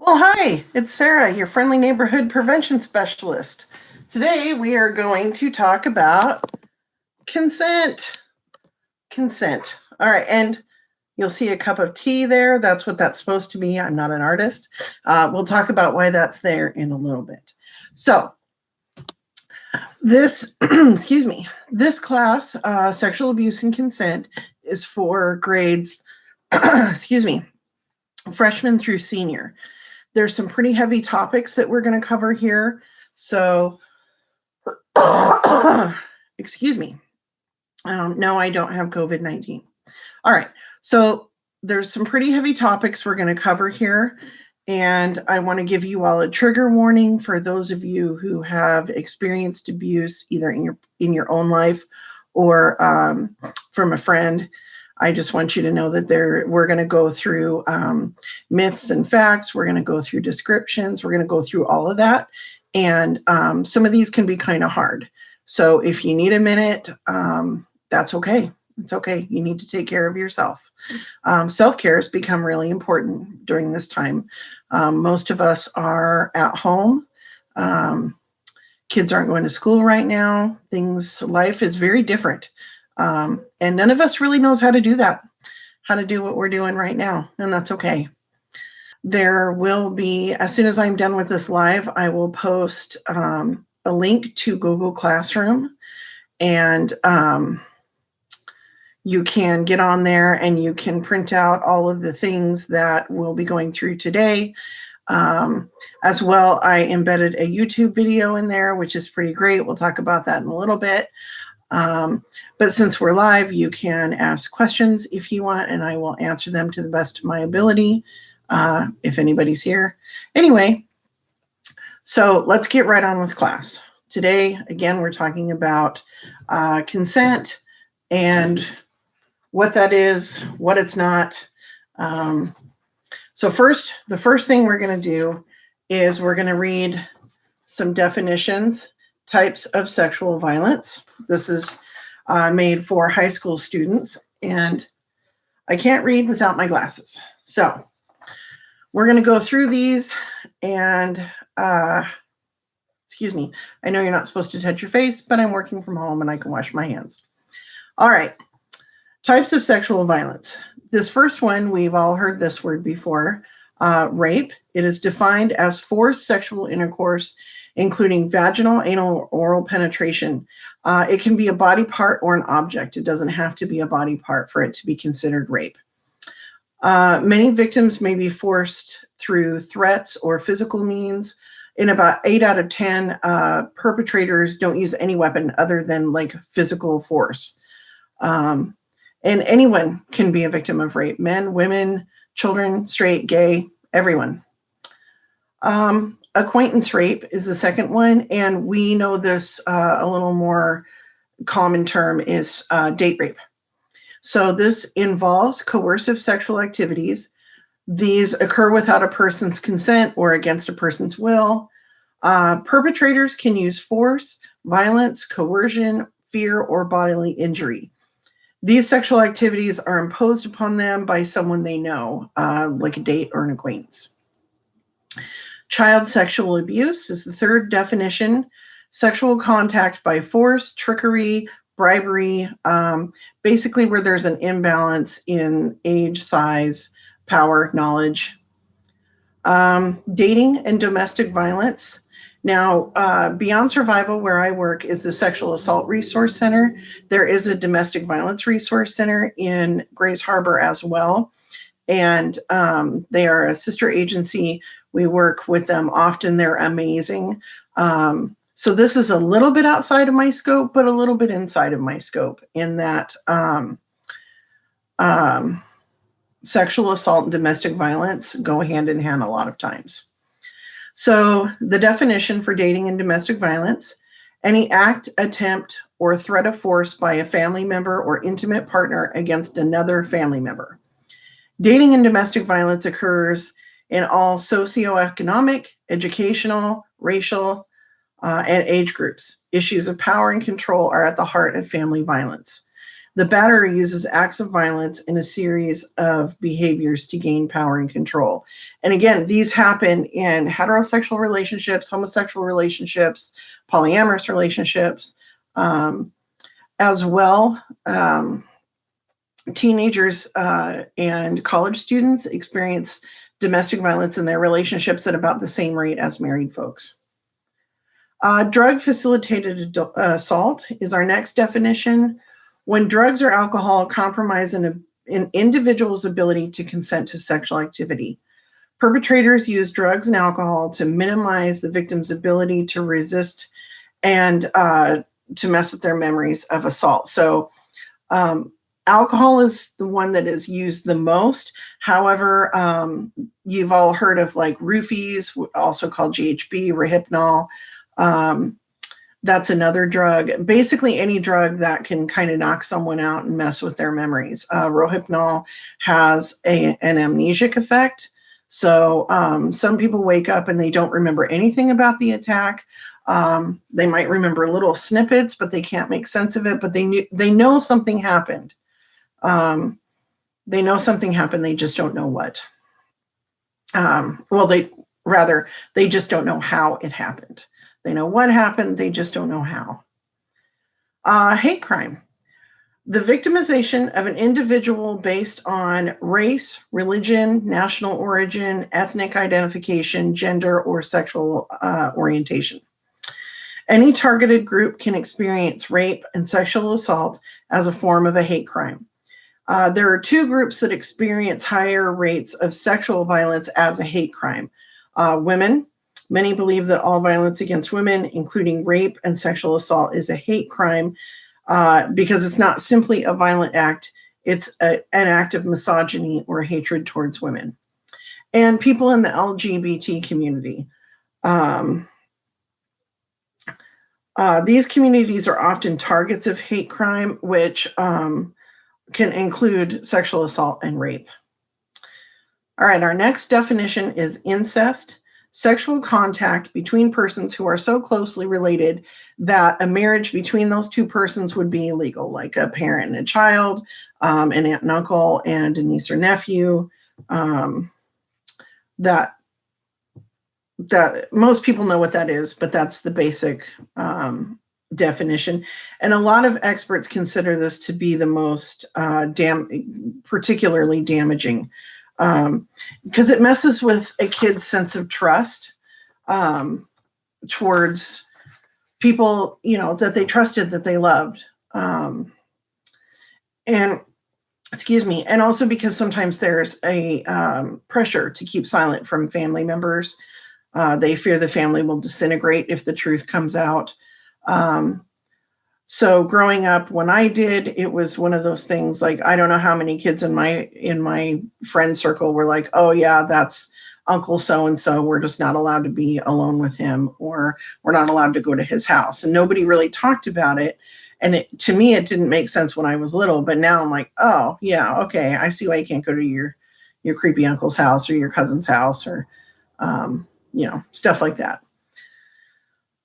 Well, hi, it's Sarah, your friendly neighborhood prevention specialist. Today we are going to talk about consent. Consent. All right, and you'll see a cup of tea there. That's what that's supposed to be. I'm not an artist. We'll talk about why that's there in a little bit. So, this, excuse me, this class, Sexual Abuse and Consent, is for grades, excuse me, freshman through senior. There's some pretty heavy topics that we're going to cover here. So, excuse me. No, I don't have COVID-19. All right. So there's some pretty heavy topics we're going to cover here. And I want to give you all a trigger warning for those of you who have experienced abuse either in your own life or from a friend. I just want you to know that we're going to go through myths and facts. We're going to go through descriptions. We're going to go through all of that. And some of these can be kind of hard. So if you need a minute, that's okay. It's okay. You need to take care of yourself. Self-care has become really important during this time. Most of us are at home. Kids aren't going to school right now. Life is very different. And none of us really knows how to do that, how to do what we're doing right now. And that's okay. There will be, as soon as I'm done with this live, I will post a link to Google Classroom. And you can get on there and you can print out all of the things that we'll be going through today. As well, I embedded a YouTube video in there, which is pretty great. We'll talk about that in a little bit. But since we're live, you can ask questions if you want, and I will answer them to the best of my ability if anybody's here. Anyway, so let's get right on with class. Today, again, we're talking about consent and what that is, what it's not. So first, the first thing we're going to do is we're going to read some definitions, types of sexual violence. This is made for high school students, and I can't read without my glasses. So we're going to go through these, and excuse me, I know you're not supposed to touch your face, but I'm working from home and I can wash my hands. All right. Types of sexual violence. This first one, we've all heard this word before, rape. It is defined as forced sexual intercourse, including vaginal, anal, or oral penetration. It can be a body part or an object. It doesn't have to be a body part for it to be considered rape. Many victims may be forced through threats or physical means. In about 8 out of 10, perpetrators don't use any weapon other than like physical force. And anyone can be a victim of rape: men, women, children, straight, gay, everyone. Acquaintance rape is the second one, and we know this a little more common term is date rape. So this involves coercive sexual activities. These occur without a person's consent or against a person's will. Perpetrators can use force, violence, coercion, fear, or bodily injury. These sexual activities are imposed upon them by someone they know, like a date or an acquaintance. Child sexual abuse is the third definition. Sexual contact by force, trickery, bribery, basically where there's an imbalance in age, size, power, knowledge. Dating and domestic violence. Now, Beyond Survival, where I work, is the Sexual Assault Resource Center. There is a Domestic Violence Resource Center in Grays Harbor as well. And they are a sister agency. We work with them often. They're amazing. So this is a little bit outside of my scope, but a little bit inside of my scope in that sexual assault and domestic violence go hand in hand a lot of times. So the definition for dating and domestic violence: any act, attempt, or threat of force by a family member or intimate partner against another family member. Dating and domestic violence occurs in all socioeconomic, educational, racial, and age groups. Issues of power and control are at the heart of family violence. The batterer uses acts of violence in a series of behaviors to gain power and control. And again, these happen in heterosexual relationships, homosexual relationships, polyamorous relationships, as well. Teenagers and college students experience domestic violence in their relationships at about the same rate as married folks. Drug facilitated assault is our next definition. When drugs or alcohol compromise an individual's ability to consent to sexual activity. Perpetrators use drugs and alcohol to minimize the victim's ability to resist and to mess with their memories of assault. So alcohol is the one that is used the most. However, you've all heard of like roofies, also called GHB, Rohypnol. That's another drug. Basically, any drug that can kind of knock someone out and mess with their memories. Rohypnol has an amnesic effect. So some people wake up and they don't remember anything about the attack. They might remember little snippets, but they can't make sense of it. But they know something happened. They know something happened. They just don't know what. They just don't know how it happened. They know what happened. They just don't know how. Hate crime. The victimization of an individual based on race, religion, national origin, ethnic identification, gender, or sexual orientation. Any targeted group can experience rape and sexual assault as a form of a hate crime. There are two groups that experience higher rates of sexual violence as a hate crime. Women. Many believe that all violence against women, including rape and sexual assault, is a hate crime because it's not simply a violent act. It's an act of misogyny or hatred towards women. And people in the LGBT community. These communities are often targets of hate crime, which can include sexual assault and rape. All right, our next definition is incest. Sexual contact between persons who are so closely related that a marriage between those two persons would be illegal, like a parent and a child, an aunt and uncle and a niece or nephew. That most people know what that is, but that's the basic definition. And a lot of experts consider this to be the most particularly damaging. Because it messes with a kid's sense of trust towards people, that they trusted, that they loved. And also because sometimes there's a pressure to keep silent from family members. They fear the family will disintegrate if the truth comes out. So growing up, when I did, it was one of those things like, I don't know how many kids in my friend circle were like, oh yeah, that's Uncle so-and-so. We're just not allowed to be alone with him, or we're not allowed to go to his house. And nobody really talked about it. And to me, it didn't make sense when I was little, but now I'm like, oh yeah, okay. I see why you can't go to your creepy uncle's house or your cousin's house or, stuff like that.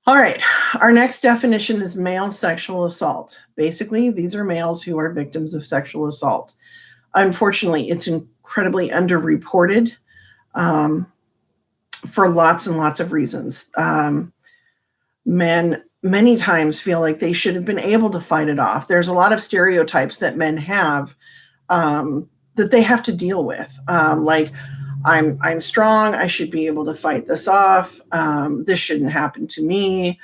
All right, our next definition is male sexual assault. Basically, these are males who are victims of sexual assault. Unfortunately, it's incredibly underreported for lots and lots of reasons. Men many times feel like they should have been able to fight it off. There's a lot of stereotypes that men have that they have to deal with, like, I'm strong. I should be able to fight this off. This shouldn't happen to me.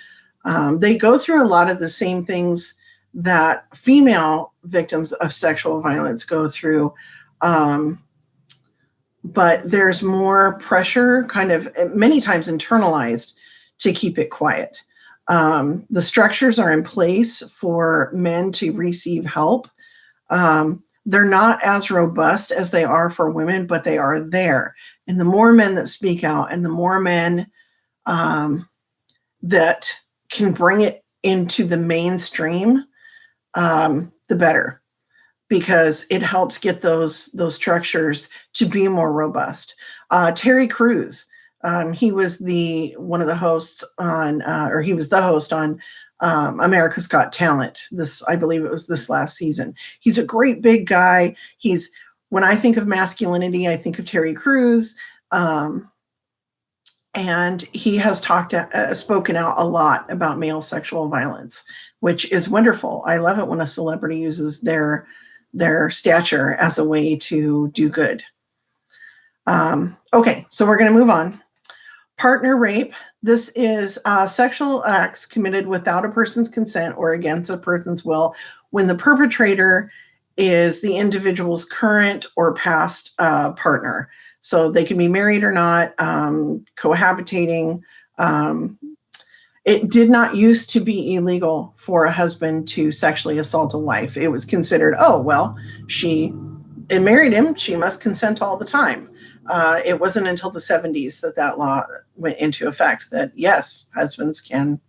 They go through a lot of the same things that female victims of sexual violence go through. But there's more pressure, kind of many times internalized, to keep it quiet. The structures are in place for men to receive help. They're not as robust as they are for women, but they are there. And the more men that speak out and the more men that can bring it into the mainstream, the better, because it helps get those structures to be more robust. Terry Crews, he was one of the hosts on, or he was the host on America's Got Talent. I believe it was this last season. He's a great big guy. When I think of masculinity, I think of Terry Crews. And he has spoken out a lot about male sexual violence, which is wonderful. I love it when a celebrity uses their stature as a way to do good. Okay, so we're going to move on. Partner rape. This is sexual acts committed without a person's consent or against a person's will when the perpetrator is the individual's current or past partner. So they can be married or not, cohabitating. It did not used to be illegal for a husband to sexually assault a wife. It was considered, oh, well, she married him, she must consent all the time. It wasn't until the 70s that law went into effect that, yes, husbands can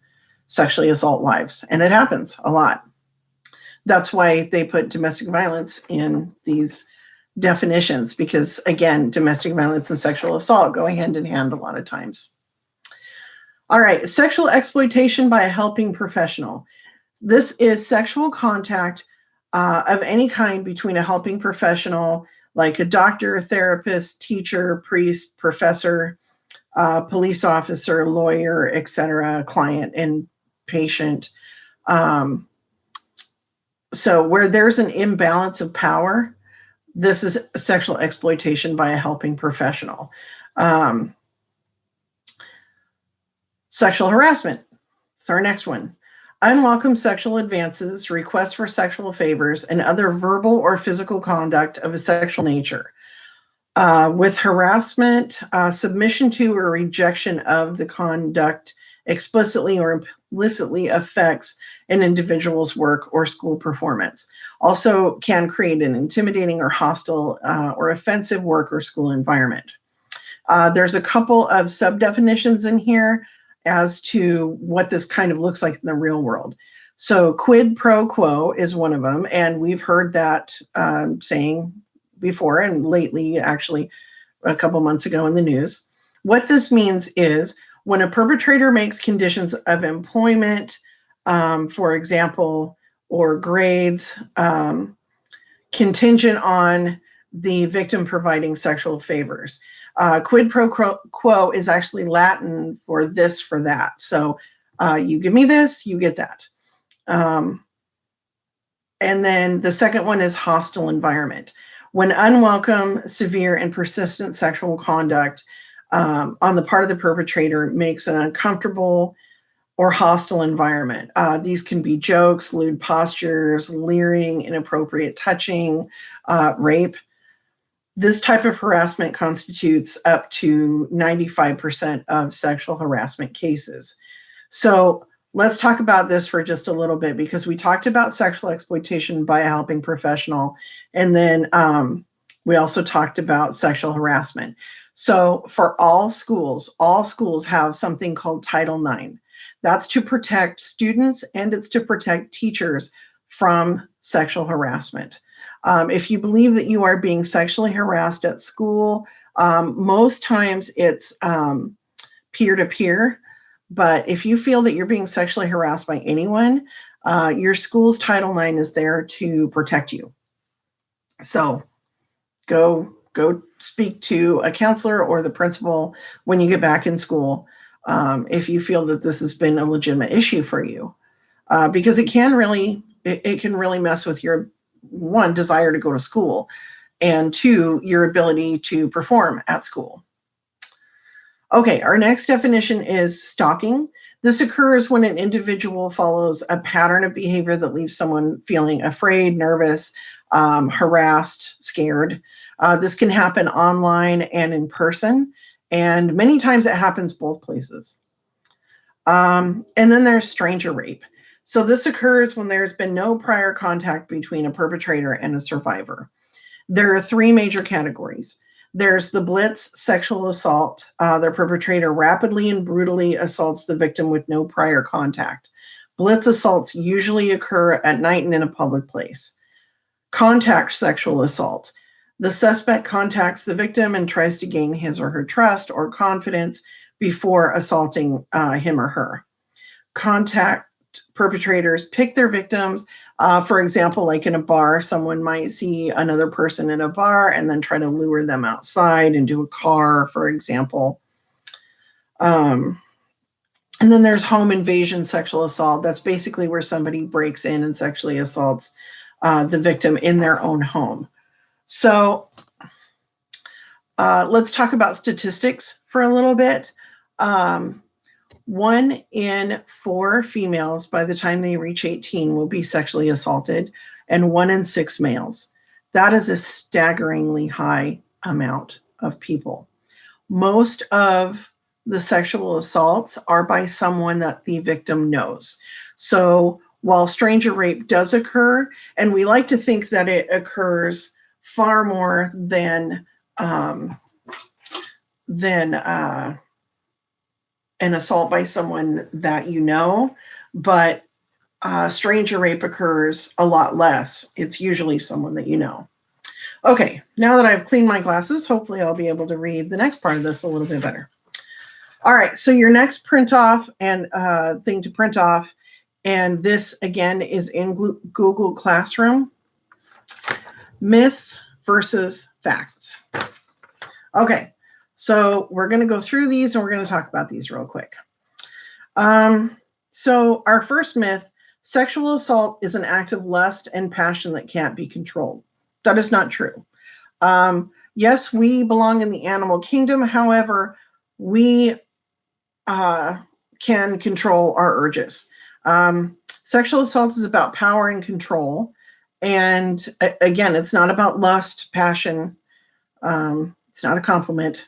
sexually assault wives, and it happens a lot. That's why they put domestic violence in these definitions, because, again, domestic violence and sexual assault go hand in hand a lot of times. All right, sexual exploitation by a helping professional. This is sexual contact of any kind between a helping professional, like a doctor, therapist, teacher, priest, professor, police officer, lawyer, etc., client and patient. So where there's an imbalance of power, this is sexual exploitation by a helping professional. Sexual harassment. It's our next one. Unwelcome sexual advances, requests for sexual favors, and other verbal or physical conduct of a sexual nature. With harassment, submission to or rejection of the conduct explicitly or implicitly affects an individual's work or school performance. Also can create an intimidating or hostile or offensive work or school environment. There's a couple of sub-definitions in here as to what this kind of looks like in the real world. So quid pro quo is one of them, and we've heard that saying before and lately, actually a couple months ago in the news. What this means is when a perpetrator makes conditions of employment, for example, or grades, contingent on the victim providing sexual favors. Quid pro quo is actually Latin for this, for that. So you give me this, you get that. And then the second one is hostile environment. When unwelcome, severe, and persistent sexual conduct on the part of the perpetrator makes an uncomfortable or hostile environment. These can be jokes, lewd postures, leering, inappropriate touching, rape. This type of harassment constitutes up to 95% of sexual harassment cases. So let's talk about this for just a little bit, because we talked about sexual exploitation by a helping professional, and then we also talked about sexual harassment. So for all schools have something called Title IX. That's to protect students, and it's to protect teachers from sexual harassment. If you believe that you are being sexually harassed at school, most times it's peer-to-peer. But if you feel that you're being sexually harassed by anyone, your school's Title IX is there to protect you. So go speak to a counselor or the principal when you get back in school if you feel that this has been a legitimate issue for you, because it can really mess with your, one, desire to go to school, and two, your ability to perform at school. Okay, our next definition is stalking. This occurs when an individual follows a pattern of behavior that leaves someone feeling afraid, nervous, harassed, scared. This can happen online and in person, and many times it happens both places. And then there's stranger rape. So this occurs when there's been no prior contact between a perpetrator and a survivor. There are three major categories. There's the blitz sexual assault. The perpetrator rapidly and brutally assaults the victim with no prior contact. Blitz assaults usually occur at night and in a public place. Contact sexual assault. The suspect contacts the victim and tries to gain his or her trust or confidence before assaulting him or her. Contact perpetrators pick their victims. For example, like in a bar, someone might see another person in a bar and then try to lure them outside into a car, for example. And then there's home invasion sexual assault. That's basically where somebody breaks in and sexually assaults the victim in their own home. So let's talk about statistics for a little bit. 1 in 4 females by the time they reach 18 will be sexually assaulted, and 1 in 6 males. That is a staggeringly high amount of people. Most of the sexual assaults are by someone that the victim knows. So while stranger rape does occur, and we like to think that it occurs far more than an assault by someone that you know, but stranger rape occurs a lot less. It's usually someone that you know. Okay, now that I've cleaned my glasses, hopefully I'll be able to read the next part of this a little bit better. All right, so your next print off and thing to print off, and this again is in Google Classroom, myths versus facts. Okay, so we're going to go through these and we're going to talk about these real quick. So our first myth, sexual assault is an act of lust and passion that can't be controlled. That is not true. Yes, we belong in the animal kingdom. However, we can control our urges. Sexual assault is about power and control. And again, it's not about lust, passion. It's not a compliment.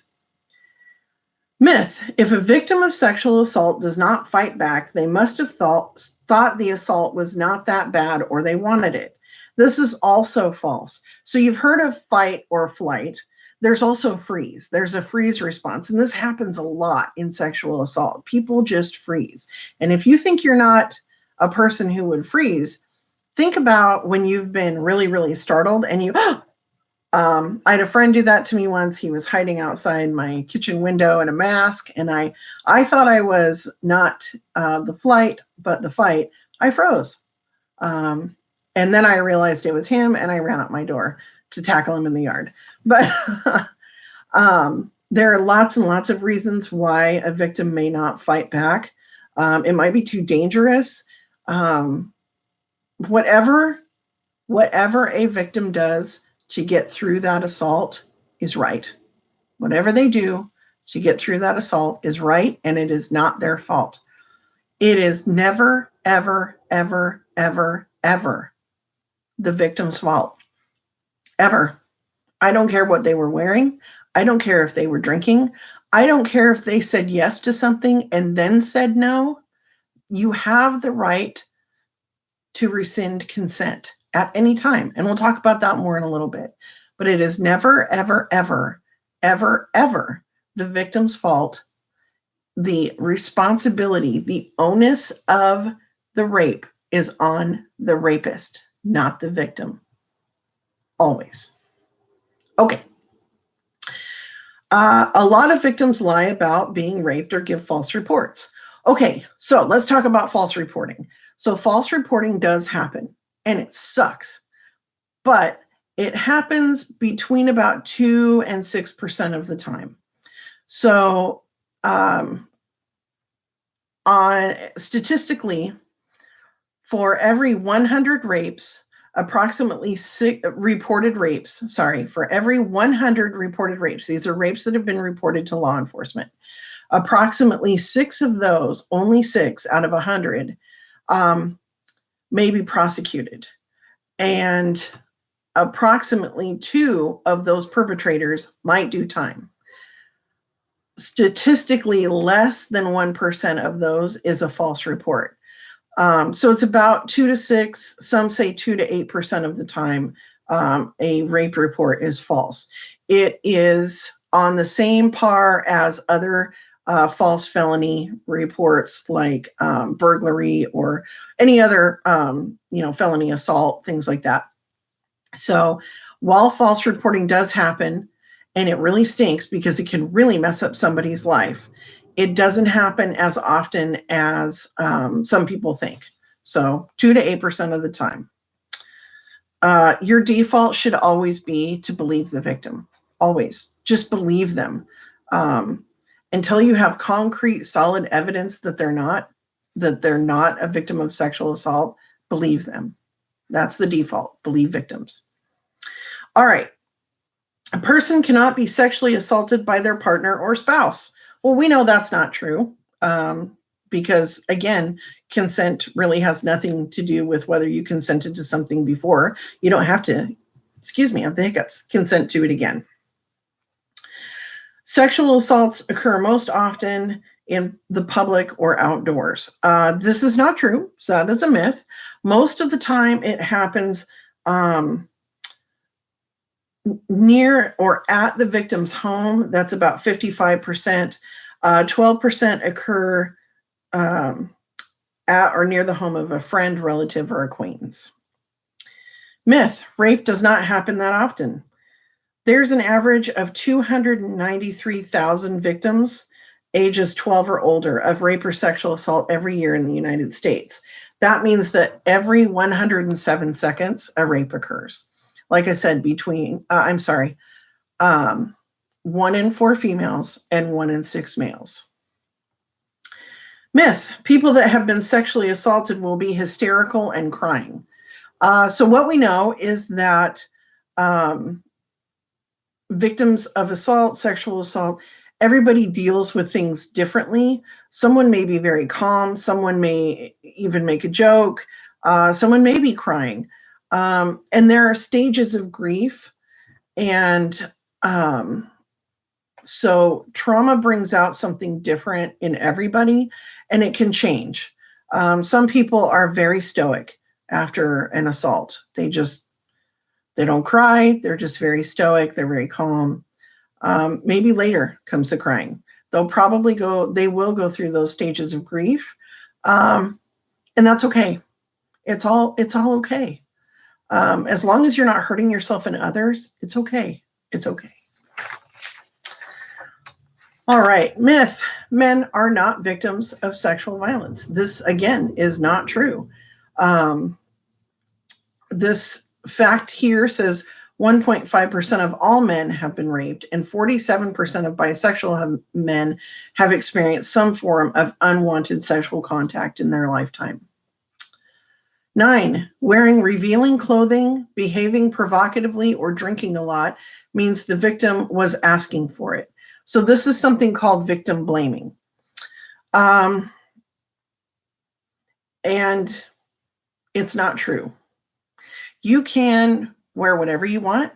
Myth, if a victim of sexual assault does not fight back, they must have thought the assault was not that bad or they wanted it. This is also false. So you've heard of fight or flight. There's also freeze. There's a freeze response. And this happens a lot in sexual assault. People just freeze. And if you think you're not a person who would freeze, think about when you've been really, really startled and you, I had a friend do that to me once. He was hiding outside my kitchen window in a mask. And I thought I was not the flight, but the fight. I froze. And then I realized it was him and I ran out my door to tackle him in the yard. But there are lots and lots of reasons why a victim may not fight back. It might be too dangerous. Whatever a victim does to get through that assault is right. Whatever they do to get through that assault is right, and it is not their fault. It is never, ever, ever, ever, ever the victim's fault. Ever. I don't care what they were wearing. I don't care if they were drinking. I don't care if they said yes to something and then said no. You have the right to rescind consent at any time. And we'll talk about that more in a little bit. But it is never, ever, ever, ever, ever the victim's fault. The responsibility, the onus of the rape is on the rapist, not the victim. Always. Okay. A lot of victims lie about being raped or give false reports. Okay, so let's talk about false reporting. So false reporting does happen, and it sucks. But it happens between about 2 and 6% of the time. So statistically, for every 100 rapes, approximately 6 reported rapes, for every 100 reported rapes, these are rapes that have been reported to law enforcement, approximately 6 of those, only 6 out of 100, may be prosecuted. And approximately 2 of those perpetrators might do time. Statistically, less than 1% of those is a false report. So it's about 2 to 6, some say 2 to 8% of the time a rape report is false. It is on the same par as other false felony reports like burglary or any other felony assault, things like that. So while false reporting does happen, and it really stinks because it can really mess up somebody's life, It doesn't happen as often as some people think. So 2 to 8% of the time. Your default should always be to believe the victim. Always. Just believe them. Until you have concrete, solid evidence that they're not a victim of sexual assault, believe them. That's the default. Believe victims. All right. A person cannot be sexually assaulted by their partner or spouse. Well, we know that's not true because, again, consent really has nothing to do with whether you consented to something before. You don't have to, excuse me, I have the hiccups, consent to it again. Sexual assaults occur most often in the public or outdoors. This is not true. So that is a myth. Most of the time it happens near or at the victim's home. That's about 55%. 12% occur at or near the home of a friend, relative, or acquaintance. Myth: rape does not happen that often. There's an average of 293,000 victims ages 12 or older of rape or sexual assault every year in the United States. That means that every 107 seconds a rape occurs. Like I said, 1 in 4 females and 1 in 6 males. Myth: people that have been sexually assaulted will be hysterical and crying. So what we know is that victims of assault, sexual assault, everybody deals with things differently. Someone may be very calm. Someone may even make a joke. Someone may be crying. And there are stages of grief. And so trauma brings out something different in everybody, and it can change. Some people are very stoic after an assault. They don't cry. They're just very stoic. They're very calm. Maybe later comes the crying. They will go through those stages of grief. And that's okay. It's all okay. As long as you're not hurting yourself and others, it's okay. It's okay. All right. Myth: men are not victims of sexual violence. This, again, is not true. This fact here says 1.5% of all men have been raped, and 47% of bisexual men have experienced some form of unwanted sexual contact in their lifetime. 9, wearing revealing clothing, behaving provocatively, or drinking a lot means the victim was asking for it. So this is something called victim blaming. And it's not true. You can wear whatever you want.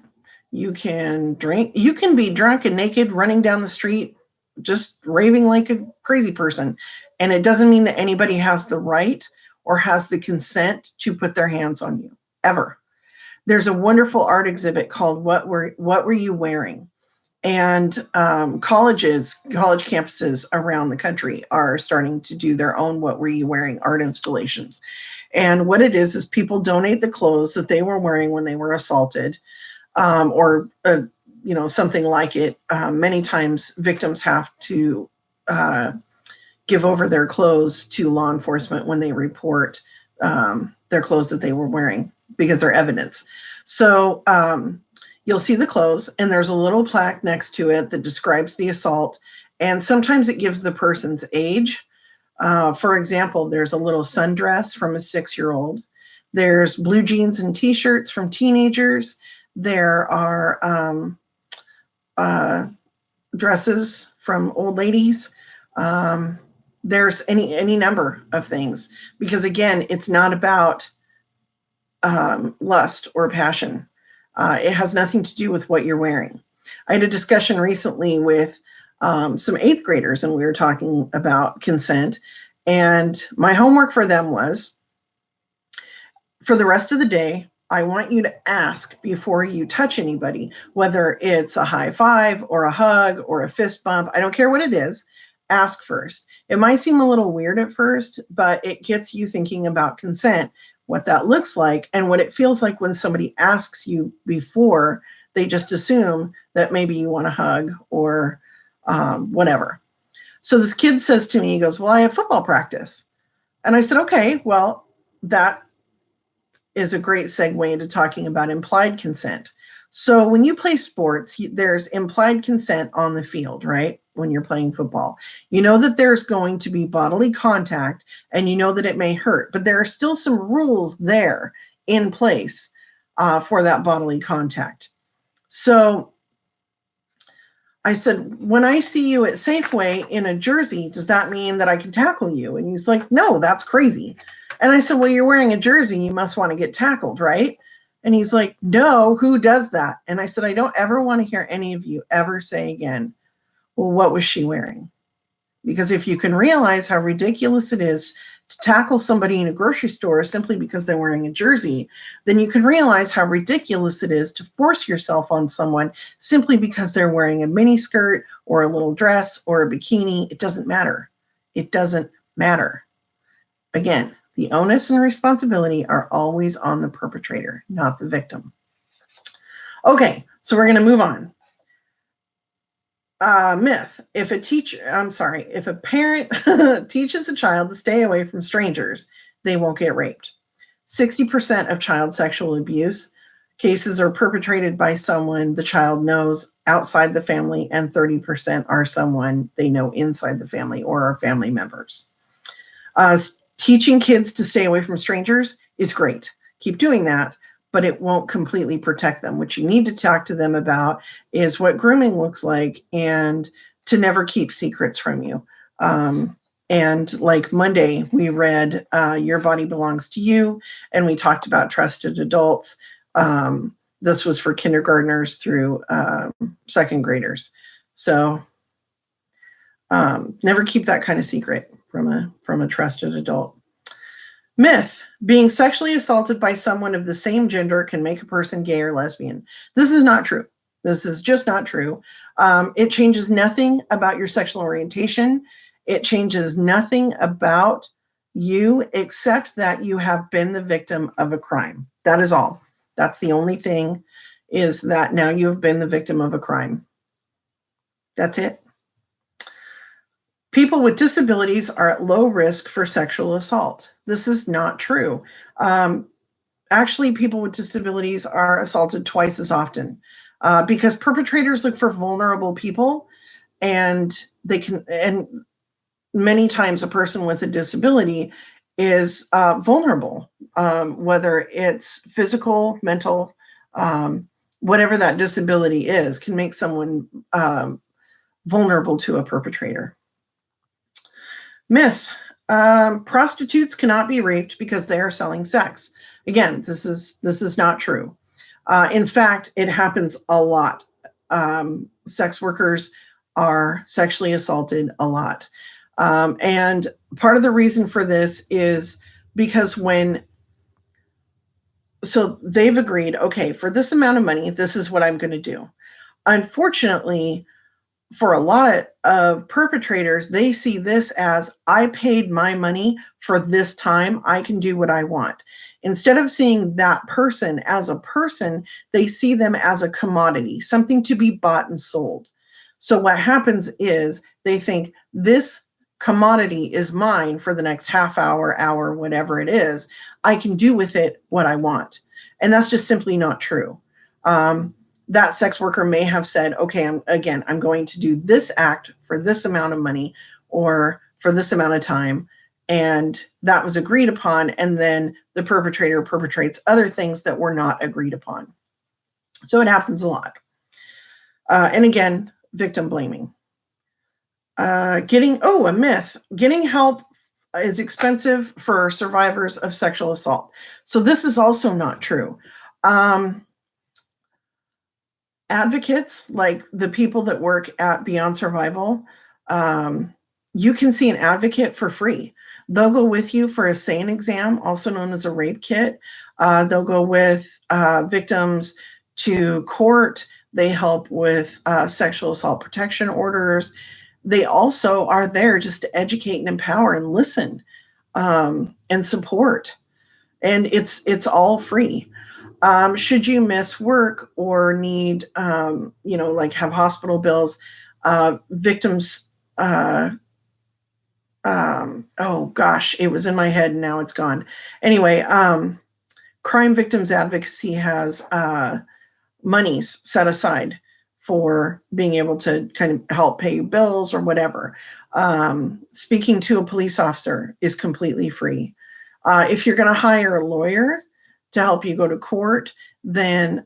You can drink. You can be drunk and naked running down the street, just raving like a crazy person. And it doesn't mean that anybody has the right or has the consent to put their hands on you, ever. There's a wonderful art exhibit called What Were You Wearing? And college campuses around the country are starting to do their own What Were You Wearing art installations. And what it is people donate the clothes that they were wearing when they were assaulted, or something like it. Many times victims have to give over their clothes to law enforcement when they report their clothes that they were wearing because they're evidence. So you'll see the clothes, and there's a little plaque next to it that describes the assault, and sometimes it gives the person's age. For example, there's a little sundress from a 6-year-old. There's blue jeans and t-shirts from teenagers. There are dresses from old ladies. There's any number of things, because again, it's not about lust or passion. It has nothing to do with what you're wearing. I had a discussion recently with some 8th graders, and we were talking about consent. And my homework for them was, for the rest of the day, I want you to ask before you touch anybody, whether it's a high five or a hug or a fist bump. I don't care what it is. Ask first. It might seem a little weird at first, but it gets you thinking about consent, what that looks like, and what it feels like when somebody asks you before they just assume that maybe you want a hug or whatever. So this kid says to me, he goes, well, I have football practice. And I said, okay, well, that is a great segue into talking about implied consent. So when you play sports, there's implied consent on the field, right? When you're playing football, you know that there's going to be bodily contact and you know that it may hurt, but there are still some rules there in place for that bodily contact. So I said, when I see you at Safeway in a jersey, does that mean that I can tackle you? And he's like, no, that's crazy. And I said, well, you're wearing a jersey. You must want to get tackled, right? And he's like, no, who does that? And I said, I don't ever want to hear any of you ever say again, well, what was she wearing? Because if you can realize how ridiculous it is to tackle somebody in a grocery store simply because they're wearing a jersey, then you can realize how ridiculous it is to force yourself on someone simply because they're wearing a mini skirt or a little dress or a bikini. It doesn't matter. It doesn't matter. Again, the onus and responsibility are always on the perpetrator, not the victim. Okay, so we're going to move on. Myth. If a parent teaches a child to stay away from strangers, they won't get raped. 60% of child sexual abuse cases are perpetrated by someone the child knows outside the family, and 30% are someone they know inside the family or are family members. Teaching kids to stay away from strangers is great. Keep doing that, but it won't completely protect them. What you need to talk to them about is what grooming looks like and to never keep secrets from you. And like Monday, we read Your Body Belongs to You, and we talked about trusted adults. This was for kindergartners through second graders. So never keep that kind of secret from a trusted adult. Myth. Being sexually assaulted by someone of the same gender can make a person gay or lesbian. This is not true. This is just not true. It changes nothing about your sexual orientation. It changes nothing about you except that you have been the victim of a crime. That is all. That's the only thing, is that now you have been the victim of a crime. That's it. People with disabilities are at low risk for sexual assault. This is not true. Actually, people with disabilities are assaulted twice as often because perpetrators look for vulnerable people, and many times a person with a disability is vulnerable, whether it's physical, mental, whatever that disability is, can make someone vulnerable to a perpetrator. Myth. Prostitutes cannot be raped because they are selling sex. Again, this is not true. In fact, it happens a lot. Sex workers are sexually assaulted a lot. And part of the reason for this is because so they've agreed, okay, for this amount of money, this is what I'm going to do. Unfortunately, for a lot of perpetrators, they see this as, I paid my money for this time, I can do what I want. Instead of seeing that person as a person, they see them as a commodity, something to be bought and sold. So what happens is they think, this commodity is mine for the next half hour, whatever it is. I can do with it what I want. And that's just simply not true. That sex worker may have said, okay, I'm going to do this act for this amount of money or for this amount of time. And that was agreed upon. And then the perpetrator perpetrates other things that were not agreed upon. So it happens a lot. And again, victim blaming. A myth. Getting help is expensive for survivors of sexual assault. So this is also not true. Advocates, like the people that work at Beyond Survival, you can see an advocate for free. They'll go with you for a SANE exam, also known as a rape kit. They'll go with victims to court. They help with sexual assault protection orders. They also are there just to educate and empower and listen and support. And it's all free. Should you miss work or need, like have hospital bills, victims oh gosh, it was in my head and now it's gone. Anyway, Crime Victims Advocacy has monies set aside for being able to kind of help pay bills or whatever. Speaking to a police officer is completely free. If you're going to hire a lawyer to help you go to court, then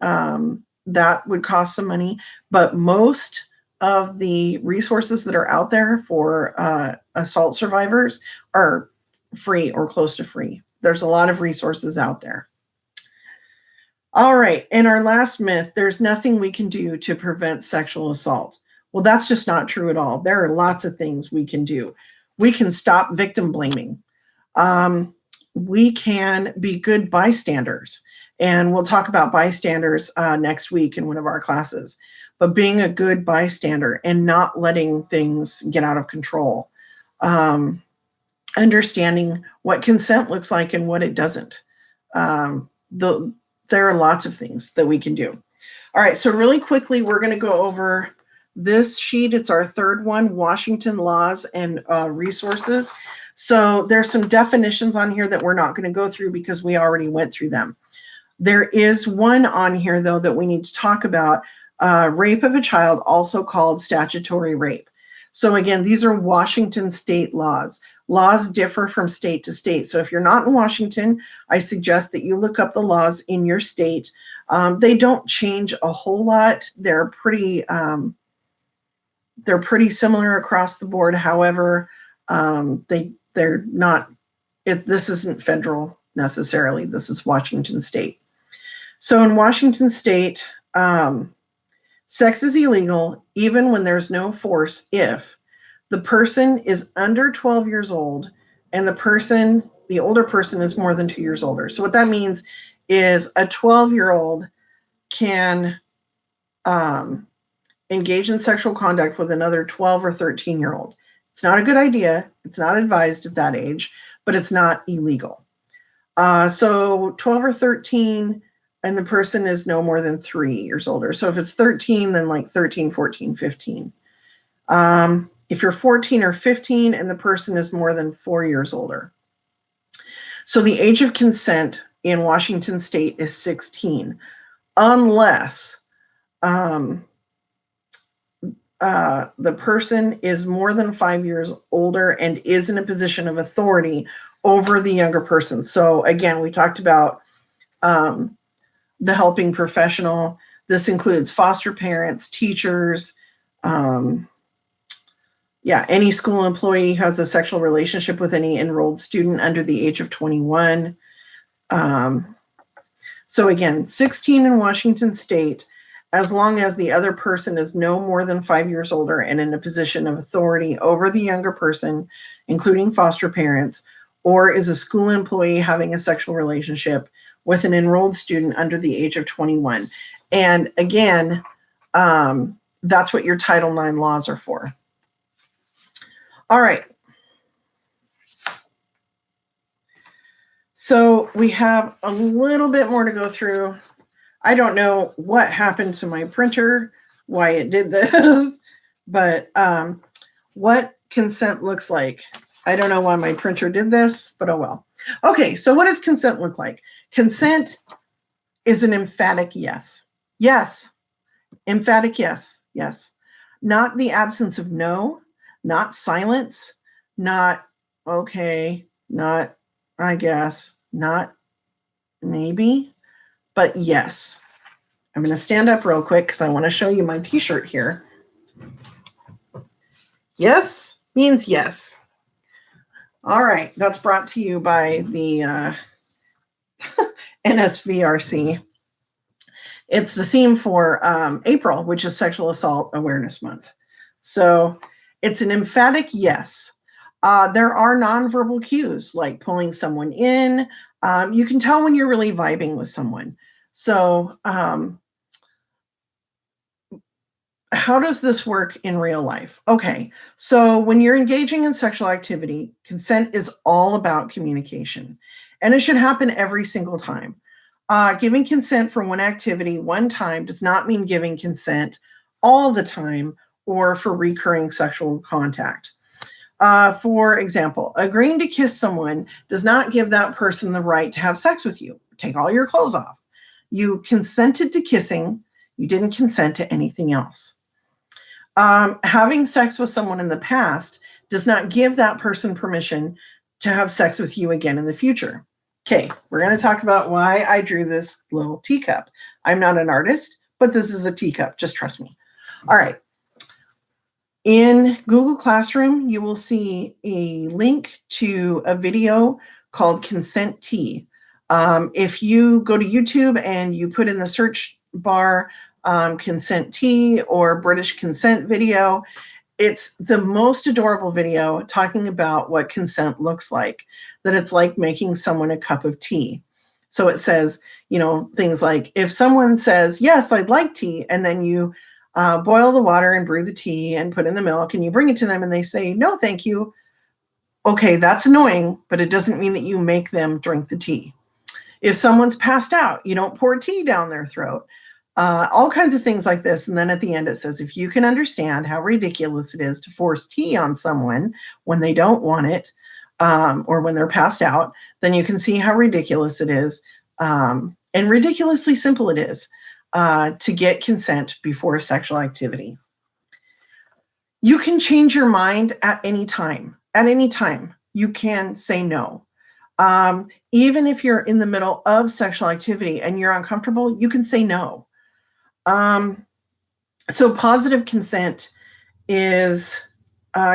that would cost some money. But most of the resources that are out there for assault survivors are free or close to free. There's a lot of resources out there. All right, and our last myth, there's nothing we can do to prevent sexual assault. Well, that's just not true at all. There are lots of things we can do. We can stop victim blaming. We can be good bystanders, and we'll talk about bystanders next week in one of our classes. But being a good bystander and not letting things get out of control. Understanding what consent looks like and what it doesn't. There are lots of things that we can do. All right, so really quickly, we're going to go over this sheet. It's our third one, Washington laws and resources. So there's some definitions on here that we're not going to go through because we already went through them. There is one on here, though, that we need to talk about, rape of a child, also called statutory rape. So again, these are Washington state laws. Laws differ from state to state. So if you're not in Washington, I suggest that you look up the laws in your state. They don't change a whole lot. They're pretty similar across the board. However, they're not. This isn't federal necessarily. This is Washington state. So in Washington state, sex is illegal even when there's no force if the person is under 12 years old and the older person is more than 2 years older. So what that means is a 12-year-old can engage in sexual conduct with another 12 or 13-year-old. It's not a good idea. It's not advised at that age, but it's not illegal. So 12 or 13, and the person is no more than 3 years older. So if it's 13, then like 13, 14, 15. If you're 14 or 15 and the person is more than 4 years older. So the age of consent in Washington state is 16, unless the person is more than 5 years older and is in a position of authority over the younger person. So again, we talked about the helping professional. This includes foster parents, teachers, any school employee who has a sexual relationship with any enrolled student under the age of 21. So again, 16 in Washington state, as long as the other person is no more than 5 years older and in a position of authority over the younger person, including foster parents, or is a school employee having a sexual relationship with an enrolled student under the age of 21. And again, that's what your Title IX laws are for. All right. So we have a little bit more to go through. I don't know what happened to my printer, why it did this, but what consent looks like. I don't know why my printer did this, but oh well. Okay, so what does consent look like? Consent is an emphatic yes. Yes. Emphatic yes. Yes. Not the absence of no, not silence, not okay, not I guess, not maybe, but yes. I'm going to stand up real quick because I want to show you my t-shirt here. Yes means yes. All right, that's brought to you by the NSVRC. It's the theme for April, which is Sexual Assault Awareness Month. So it's an emphatic yes. There are nonverbal cues like pulling someone in. You can tell when you're really vibing with someone. So how does this work in real life? Okay, so when you're engaging in sexual activity, consent is all about communication, and it should happen every single time. Giving consent for one activity one time does not mean giving consent all the time or for recurring sexual contact. For example, agreeing to kiss someone does not give that person the right to have sex with you. Take all your clothes off. You consented to kissing. You didn't consent to anything else. Having sex with someone in the past does not give that person permission to have sex with you again in the future. Okay, we're going to talk about why I drew this little teacup. I'm not an artist, but this is a teacup. Just trust me. All right. In Google Classroom, you will see a link to a video called Consent Tea. If you go to YouTube and you put in the search bar consent tea or British consent video, it's the most adorable video talking about what consent looks like, that it's like making someone a cup of tea. So it says, things like, if someone says, yes, I'd like tea, and then you boil the water and brew the tea and put in the milk and you bring it to them and they say, no, thank you. Okay, that's annoying, but it doesn't mean that you make them drink the tea. If someone's passed out, you don't pour tea down their throat. All kinds of things like this. And then at the end, it says, if you can understand how ridiculous it is to force tea on someone when they don't want it or when they're passed out, then you can see how ridiculous it is and ridiculously simple it is to get consent before sexual activity. You can change your mind at any time. At any time, you can say no. Even if you're in the middle of sexual activity and you're uncomfortable, you can say no. So positive consent is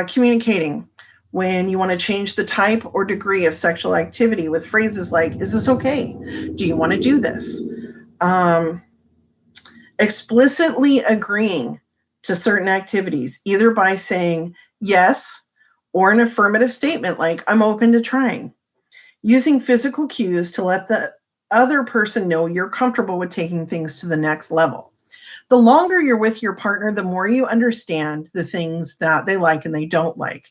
communicating when you want to change the type or degree of sexual activity with phrases like, is this okay? Do you want to do this? Explicitly agreeing to certain activities, either by saying yes or an affirmative statement like, I'm open to trying. Using physical cues to let the other person know you're comfortable with taking things to the next level. The longer you're with your partner, the more you understand the things that they like and they don't like.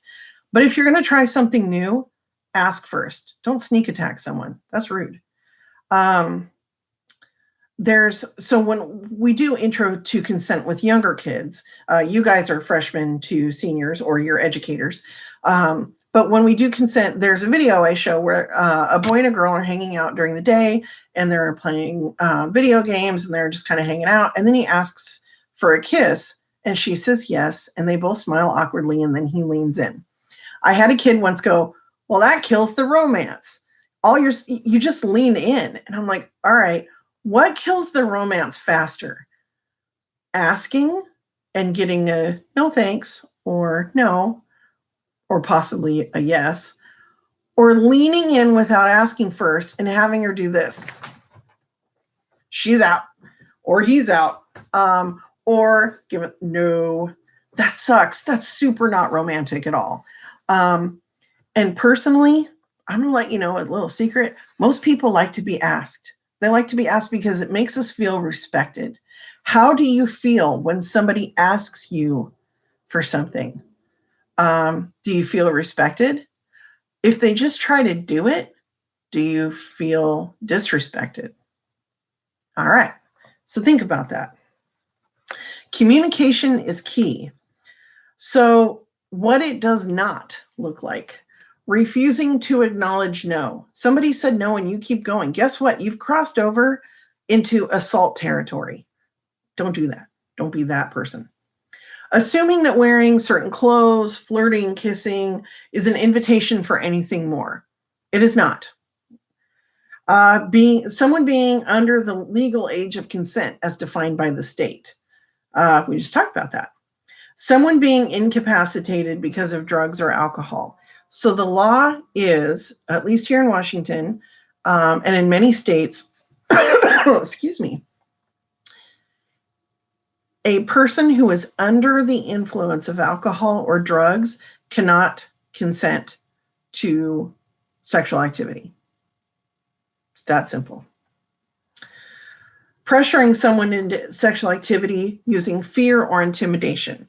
But if you're going to try something new, ask first. Don't sneak attack someone. That's rude. So when we do intro to consent with younger kids, you guys are freshmen to seniors or you're educators. But when we do consent, there's a video I show where a boy and a girl are hanging out during the day and they're playing video games and they're just kind of hanging out. And then he asks for a kiss and she says yes. And they both smile awkwardly and then he leans in. I had a kid once go, well, that kills the romance. You just lean in. And I'm like, all right, what kills the romance faster? Asking and getting a no thanks or no, or possibly a yes, or leaning in without asking first and having her do this. She's out or he's out. Or give it, no, that sucks. That's super not romantic at all. And personally, I'm going to let you know a little secret. Most people like to be asked. They like to be asked because it makes us feel respected. How do you feel when somebody asks you for something? Do you feel respected? If they just try to do it, do you feel disrespected? All right. So think about that. Communication is key. So what it does not look like. Refusing to acknowledge no. Somebody said no and you keep going. Guess what? You've crossed over into assault territory. Don't do that. Don't be that person. Assuming that wearing certain clothes, flirting, kissing is an invitation for anything more. It is not. Someone being under the legal age of consent as defined by the state. We just talked about that. Someone being incapacitated because of drugs or alcohol. So the law is, at least here in Washington, and in many states, excuse me, a person who is under the influence of alcohol or drugs cannot consent to sexual activity. It's that simple. Pressuring someone into sexual activity using fear or intimidation.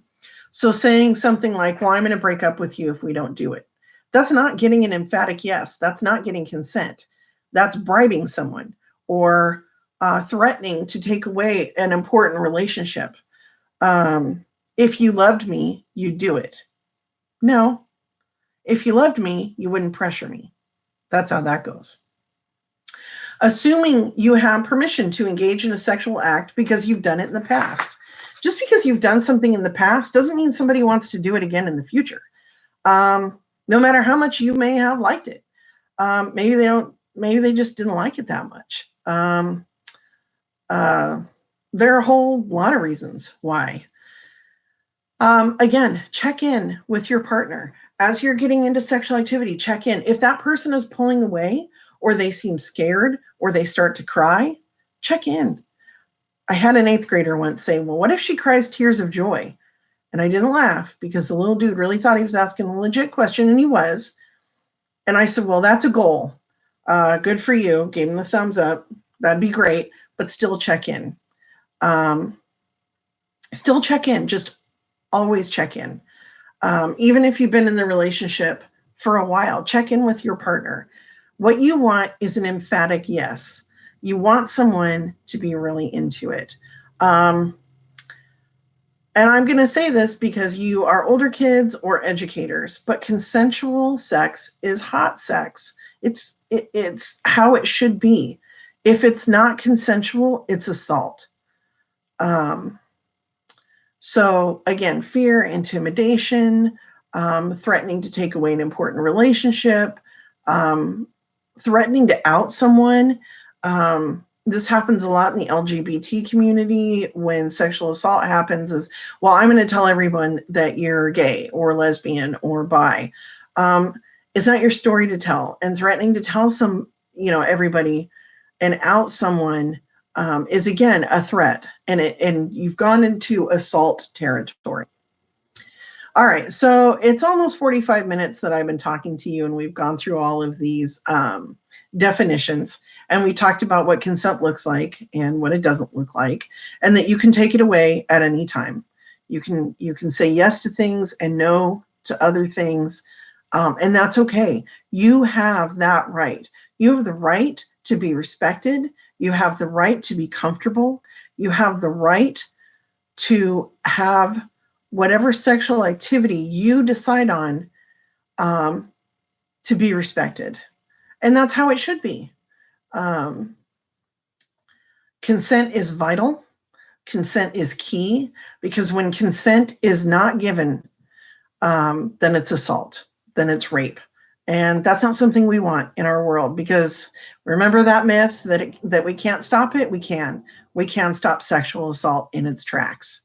So saying something like, well, I'm going to break up with you if we don't do it. That's not getting an emphatic yes. That's not getting consent. That's bribing someone or threatening to take away an important relationship. If you loved me, you'd do it. No, If you loved me, you wouldn't pressure me. That's how that goes. Assuming you have permission to engage in a sexual act because you've done it in the past. Just because you've done something in the past doesn't mean somebody wants to do it again in the future. No matter how much you may have liked it. Maybe they don't, maybe they just didn't like it that much. There are a whole lot of reasons why. Again, check in with your partner. As you're getting into sexual activity, check in. If that person is pulling away, or they seem scared, or they start to cry, check in. I had an 8th grader once say, well, what if she cries tears of joy? And I didn't laugh because the little dude really thought he was asking a legit question, and he was. And I said, well, that's a goal. Good for you. Gave him the thumbs up. That'd be great, but still check in. Still check in. Just always check in. Even if you've been in the relationship for a while, check in with your partner. What you want is an emphatic yes. You want someone to be really into it. And I'm going to say this because you are older kids or educators, but consensual sex is hot sex. It's how it should be. If it's not consensual, it's assault. So again, fear, intimidation, threatening to take away an important relationship, threatening to out someone. This happens a lot in the LGBT community when sexual assault happens is, well, I'm going to tell everyone that you're gay or lesbian or bi. It's not your story to tell. And threatening to tell everybody and out someone is again a threat, and you've gone into assault territory. All right, so it's almost 45 minutes that I've been talking to you, and we've gone through all of these definitions, and we talked about what consent looks like and what it doesn't look like, and that you can take it away at any time. You can say yes to things and no to other things, and that's okay. You have that right. You have the right to be respected. You have the right to be comfortable. You have the right to have whatever sexual activity you decide on to be respected. And that's how it should be. Consent is vital. Consent is key, because when consent is not given, then it's assault, then it's rape. And that's not something we want in our world, because remember that myth that we can't stop it? We can. We can stop sexual assault in its tracks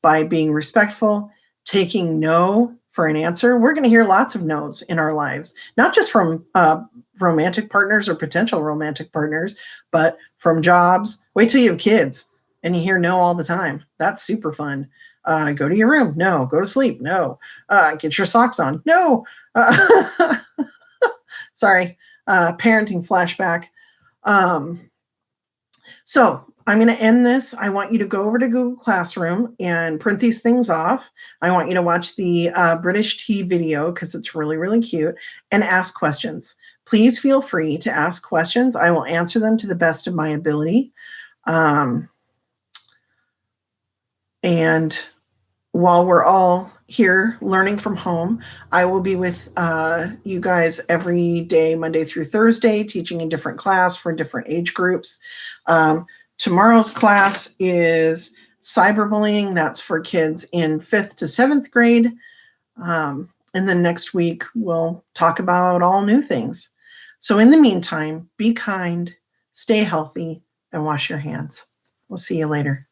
by being respectful, taking no for an answer. We're going to hear lots of no's in our lives, not just from romantic partners or potential romantic partners, but from jobs. Wait till you have kids and you hear no all the time. That's super fun. Go to your room. No. Go to sleep. No. Get your socks on. No. Sorry. Parenting flashback. So I'm going to end this. I want you to go over to Google Classroom and print these things off. I want you to watch the British tea video because it's really, really cute, and ask questions. Please feel free to ask questions. I will answer them to the best of my ability. And while we're all here learning from home, I will be with you guys every day, Monday through Thursday, teaching a different class for different age groups. Tomorrow's class is cyberbullying. That's for kids in 5th to 7th grade. And then next week, we'll talk about all new things. So in the meantime, be kind, stay healthy, and wash your hands. We'll see you later.